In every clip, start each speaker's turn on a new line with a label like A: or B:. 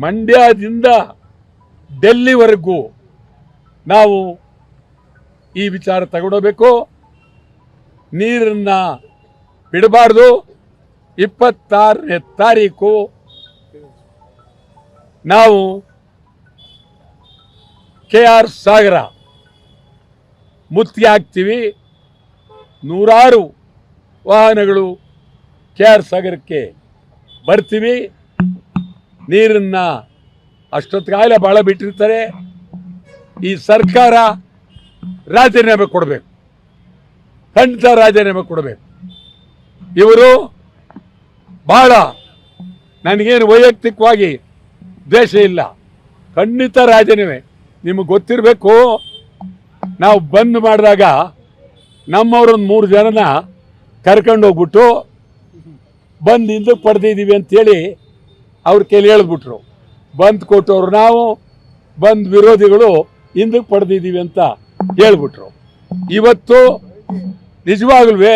A: ಮಂಡ್ಯದಿಂದ ಡೆಲ್ಲಿವರೆಗೂ ನಾವು ಈ ವಿಚಾರ ತಗೊಂಡೋಗ್ಬೇಕು. ನೀರನ್ನು ಬಿಡಬಾರ್ದು. 26ನೇ ತಾರೀಕು ನಾವು KR ಸಾಗರ ಮುತ್ತಿಗೆ ಹಾಕ್ತೀವಿ. ನೂರಾರು ವಾಹನಗಳು KR ಸಾಗರಕ್ಕೆ ಬರ್ತೀವಿ. ನೀರನ್ನು ಅಷ್ಟೊತ್ತಿಗಾಗಲೇ ಭಾಳ ಬಿಟ್ಟಿರ್ತಾರೆ. ಈ ಸರ್ಕಾರ ರಾಜೀನಾಮೆ ಕೊಡಬೇಕು, ಖಂಡಿತ ರಾಜೀನಾಮೆ ಕೊಡಬೇಕು. ಇವರು ಭಾಳ, ನನಗೇನು ವೈಯಕ್ತಿಕವಾಗಿ ದ್ವೇಷ ಇಲ್ಲ, ಖಂಡಿತ ರಾಜೀನಾಮೆ. ನಿಮಗೆ ಗೊತ್ತಿರಬೇಕು, ನಾವು ಬಂದ್ ಮಾಡಿದಾಗ ನಮ್ಮವ್ರೊಂದು 3 ಜನನ ಕರ್ಕೊಂಡು ಹೋಗ್ಬಿಟ್ಟು ಬಂದು ಹಿಂದಕ್ಕೆ ಪಡೆದಿದ್ದೀವಿ ಅಂತೇಳಿ ಅವ್ರ ಕೈಲಿ ಹೇಳಿದ್ಬಿಟ್ರು. ಬಂದ್ ಕೊಟ್ಟವ್ರು ನಾವು, ಬಂದ್ ವಿರೋಧಿಗಳು ಹಿಂದಕ್ಕೆ ಪಡೆದಿದ್ದೀವಿ ಅಂತ ಹೇಳ್ಬಿಟ್ರು. ಇವತ್ತು ನಿಜವಾಗ್ಲೂ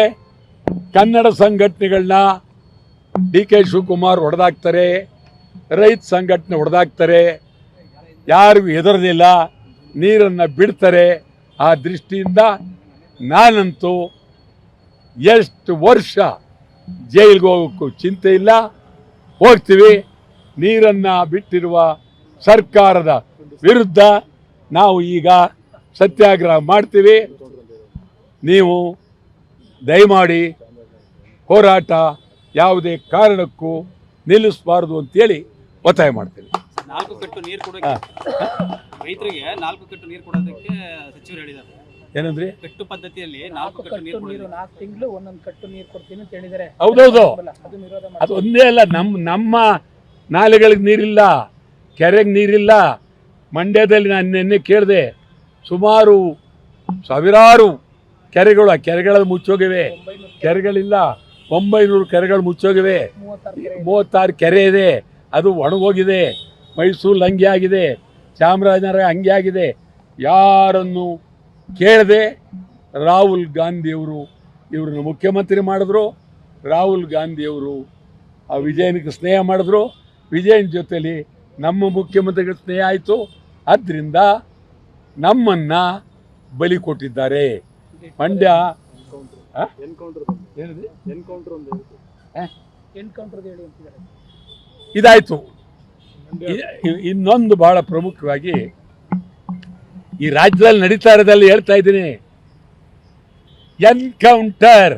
A: ಕನ್ನಡ ಸಂಘಟನೆಗಳನ್ನ DK ಶಿವಕುಮಾರ್ ಹೊಡೆದಾಕ್ತಾರೆ, ರೈತ ಸಂಘಟನೆ ಹೊಡೆದಾಕ್ತಾರೆ, ಯಾರಿಗೂ ಹೆದರದಿಲ್ಲ, ನೀರನ್ನು ಬಿಡ್ತಾರೆ. ಆ ದೃಷ್ಟಿಯಿಂದ ನಾನಂತೂ ಎಷ್ಟು ವರ್ಷ ಜೈಲಿಗೆ ಹೋಗೋಕ್ಕೂ ಚಿಂತೆ ಇಲ್ಲ, ಹೋಗ್ತೀವಿ. ನೀರನ್ನು ಬಿಟ್ಟಿರುವ ಸರ್ಕಾರದ ವಿರುದ್ಧ ನಾವು ಈಗ ಸತ್ಯಾಗ್ರಹ ಮಾಡ್ತೀವಿ. ನೀವು ದಯಮಾಡಿ ಹೋರಾಟ ಯಾವುದೇ ಕಾರಣಕ್ಕೂ ನಿಲ್ಲಿಸಬಾರ್ದು ಅಂತೇಳಿ ಒತ್ತಾಯ ಮಾಡ್ತೀವಿ.
B: 4 ಕಟ್ಟು ನೀರು ಕೊಡೋಕೆ ರೈತರಿಗೆ 4 ಕಟ್ಟು ನೀರು ಕೊಡೋದಕ್ಕೆ ಸಚಿವರು ಹೇಳಿದ್ದಾರೆ.
A: ಏನಂದ್ರಿ?
B: ಕಟ್ಟು ಪದ್ಧತಿಯಲ್ಲಿ 4 ಕಟ್ಟು ನೀರು
C: 4 ತಿಂಗಳು ಒಂದೊಂದು ಕಟ್ಟು ನೀರು ಕೊಡ್ತೀನಿ ಅಂತ ಹೇಳಿದ್ದಾರೆ.
A: ಹೌದೌದು, ಅದು ಒಂದೇ ಅಲ್ಲ. ನಮ್ಮ ನಾಲೆಗಳಿಗೆ ನೀರಿಲ್ಲ, ಕೆರೆಗೆ ನೀರಿಲ್ಲ. ಮಂಡ್ಯದಲ್ಲಿ ನಾನು ನಿನ್ನೆ ಕೇಳಿದೆ, ಸುಮಾರು ಸಾವಿರಾರು ಕೆರೆಗಳು, ಆ ಕೆರೆಗಳಲ್ಲಿ ಮುಚ್ಚೋಗಿವೆ. ಕೆರೆಗಳಿಲ್ಲ, 900 ಕೆರೆಗಳು ಮುಚ್ಚೋಗಿವೆ. 36 ಕೆರೆ ಇದೆ, ಅದು ಒಣಗೋಗಿದೆ. ಮೈಸೂರು ಹಂಗೆ ಆಗಿದೆ, ಚಾಮರಾಜನಗರ ಹಂಗೆ ಆಗಿದೆ. ಯಾರನ್ನು ಕೇಳದೆ ರಾಹುಲ್ ಗಾಂಧಿಯವರು ಇವ್ರನ್ನ ಮುಖ್ಯಮಂತ್ರಿ ಮಾಡಿದ್ರು. ರಾಹುಲ್ ಗಾಂಧಿಯವರು ಆ ವಿಜಯನಿಗೆ ಸ್ನೇಹ ಮಾಡಿದ್ರು. ವಿಜಯನ ಜೊತೆಲಿ ನಮ್ಮ ಮುಖ್ಯಮಂತ್ರಿಗಳ ಸ್ನೇಹ ಆಯಿತು. ಆದ್ದರಿಂದ ನಮ್ಮನ್ನು ಬಲಿ ಕೊಟ್ಟಿದ್ದಾರೆ. ಮಂಡ್ಯ ಇದಾಯಿತು. ಇನ್ನೊಂದು ಬಹಳ ಪ್ರಮುಖವಾಗಿ ಈ ರಾಜ್ಯದಲ್ಲಿ ನಡೀತಾ ಇರೋದಲ್ಲಿ ಹೇಳ್ತಾ ಇದ್ದೀನಿ, ಎನ್ಕೌಂಟರ್.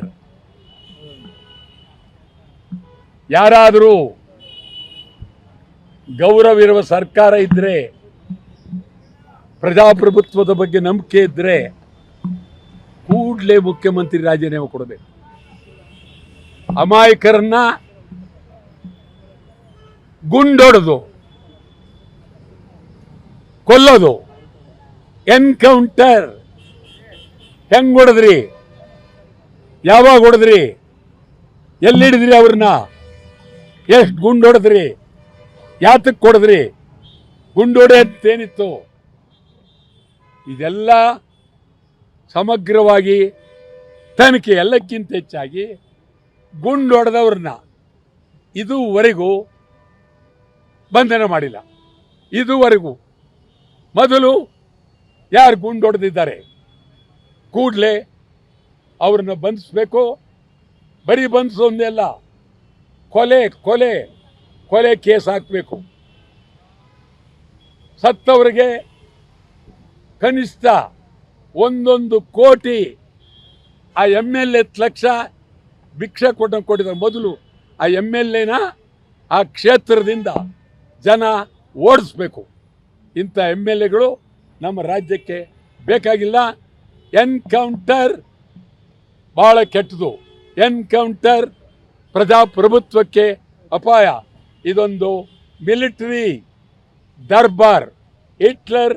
A: ಯಾರಾದರೂ ಗೌರವ ಇರುವ ಸರ್ಕಾರ ಇದ್ರೆ, ಪ್ರಜಾಪ್ರಭುತ್ವದ ಬಗ್ಗೆ ನಂಬಿಕೆ ಇದ್ರೆ ಕೂಡಲೇ ಮುಖ್ಯಮಂತ್ರಿ ರಾಜೀನಾಮೆ ಕೊಡಬೇಕು. ಅಮಾಯಕರನ್ನ ಗುಂಡೊಡೆದು ಕೊಲ್ಲೋದು ಎನ್ಕೌಂಟರ್. ಹೆಂಗ್ ಹೊಡೆದ್ರಿ? ಯಾವಾಗ ಹೊಡೆದ್ರಿ? ಎಲ್ಲಿಡಿದ್ರಿ? ಅವ್ರನ್ನ ಎಷ್ಟು ಗುಂಡೊಡೆದ್ರಿ? ಯಾತಕ್ಕೆ ಹೊಡೆದ್ರಿ? ಗುಂಡೊಡೆ ಅಂತೇನಿತ್ತು? ಇದೆಲ್ಲ ಸಮಗ್ರವಾಗಿ ತನಿಖೆ. ಎಲ್ಲಕ್ಕಿಂತ ಹೆಚ್ಚಾಗಿ ಗುಂಡೊಡೆದವ್ರನ್ನ ಇದುವರೆಗೂ ಬಂಧನ ಮಾಡಿಲ್ಲ. ಇದುವರೆಗೂ ಮೊದಲು ಯಾರು ಗುಂಡೊಡೆದಿದ್ದಾರೆ ಕೂಡಲೇ ಅವ್ರನ್ನ ಬಂಧಿಸಬೇಕು. ಬರೀ ಬಂಧಿಸೋದೇ ಅಲ್ಲ, ಕೊಲೆ ಕೊಲೆ ಕೊಲೆ ಕೇಸ್ ಹಾಕಬೇಕು. ಸತ್ತವರಿಗೆ ಕನಿಷ್ಠ 1 ಕೋಟಿ, ಆ MLA 10 ಲಕ್ಷ ಭಿಕ್ಷೆ ಕೊಟ್ಟಿದ್ದಾರೆ. ಮೊದಲು ಆ MLAನ ಆ ಕ್ಷೇತ್ರದಿಂದ ಜನ ಓಡಿಸ್ಬೇಕು. ಇಂಥ MLAಗಳು ನಮ್ಮ ರಾಜ್ಯಕ್ಕೆ ಬೇಕಾಗಿಲ್ಲ. ಎನ್ಕೌಂಟರ್ ಭಾಳ ಕೆಟ್ಟದು. ಎನ್ಕೌಂಟರ್ ಪ್ರಜಾಪ್ರಭುತ್ವಕ್ಕೆ ಅಪಾಯ. ಇದೊಂದು ಮಿಲಿಟರಿ ದರ್ಬಾರ್. ಹಿಟ್ಲರ್